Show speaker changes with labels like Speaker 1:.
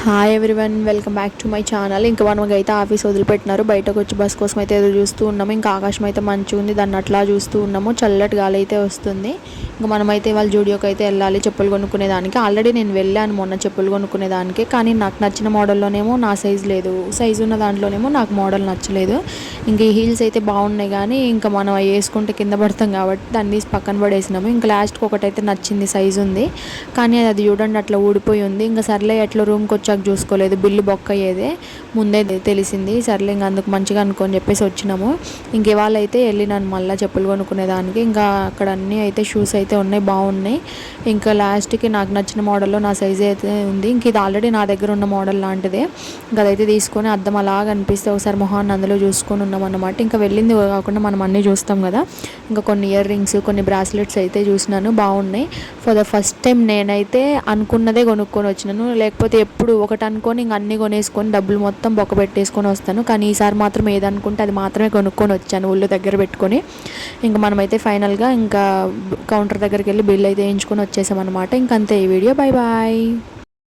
Speaker 1: Hi everyone, welcome back to my channel. ఇంకా మనమైతే office వదిలిపెట్టినారు. బయటకు వచ్చి బస్ కోసం అయితే ఎదురు చూస్తూ ఉన్నాము. ఇంకా ఆకాశం అయితే మంచిగా ఉంది, దాన్ని అట్లా చూస్తూ ఉన్నాము. చల్లటి గాలి అయితే వస్తుంది. ఇంకా మనమైతే వాళ్ళ జూడియోకి అయితే వెళ్ళాలి చెప్పులు కొనుక్కునే దానికి. ఆల్రెడీ నేను వెళ్ళాను మొన్న చెప్పులు కొనుక్కునే దానికి, కానీ నాకు నచ్చిన మోడల్లోనేమో నా సైజు లేదు, సైజు ఉన్న దాంట్లోనేమో నాకు మోడల్ నచ్చలేదు. ఇంక ఈ హీల్స్ అయితే బాగున్నాయి, కానీ ఇంకా మనం వేసుకుంటే కింద పడతాం కాబట్టి దాన్ని తీసి పక్కన పడేసినాము. ఇంకా లాస్ట్కి ఒకటైతే నచ్చింది, సైజు ఉంది, కానీ అది చూడండి అట్లా ఊడిపోయి ఉంది. ఇంకా సర్లే ఎట్లా రూమ్కి వచ్చాక చూసుకోలేదు, బిల్లు బొక్క అయ్యేదే ముందే తెలిసింది. సర్లే ఇంకా అందుకు మంచిగా అనుకొని చెప్పేసి వచ్చినాము. ఇంక ఇవాళ అయితే వెళ్ళినాను మళ్ళీ చెప్పులు కొనుక్కునే దానికి. ఇంకా అక్కడ అన్నీ అయితే షూస్ అయితే ఉన్నాయి, బాగున్నాయి. ఇంకా లాస్ట్కి నాకు నచ్చిన మోడల్లో నా సైజు అయితే ఉంది. ఇంక ఇది ఆల్రెడీ నా దగ్గర ఉన్న మోడల్ లాంటిదే. ఇంకా అదైతే తీసుకొని అద్దం అలా కనిపిస్తే ఒకసారి మొహాన్ని అందులో చూసుకొని ఉన్నాం అన్నమాట. ఇంకా వెళ్ళింది కాకుండా మనం అన్నీ చూస్తాం కదా. ఇంకా కొన్ని ఇయర్ రింగ్స్, కొన్ని బ్రాస్లెట్స్ అయితే చూసినాను, బాగున్నాయి. ఫర్ ద ఫస్ట్ టైం నేనైతే అనుకున్నదే కొనుక్కొని వచ్చినాను. లేకపోతే ఎప్పుడు ఒకటి అనుకొని ఇంక అన్నీ కొనేసుకొని డబ్బులు మొత్తం బొక్క పెట్టేసుకొని వస్తాను. కానీ ఈసారి మాత్రం ఏదనుకుంటే అది మాత్రమే కొనుక్కొని వచ్చాను, ఒళ్ళు దగ్గర పెట్టుకొని. ఇంకా మనమైతే ఫైనల్గా ఇంకా కౌంటర్ దగ్గరికి వెళ్ళి బిల్ అయితే వేయించుకొని వచ్చేసాం అనమాట. ఇంకంతే ఈ వీడియో. Bye bye.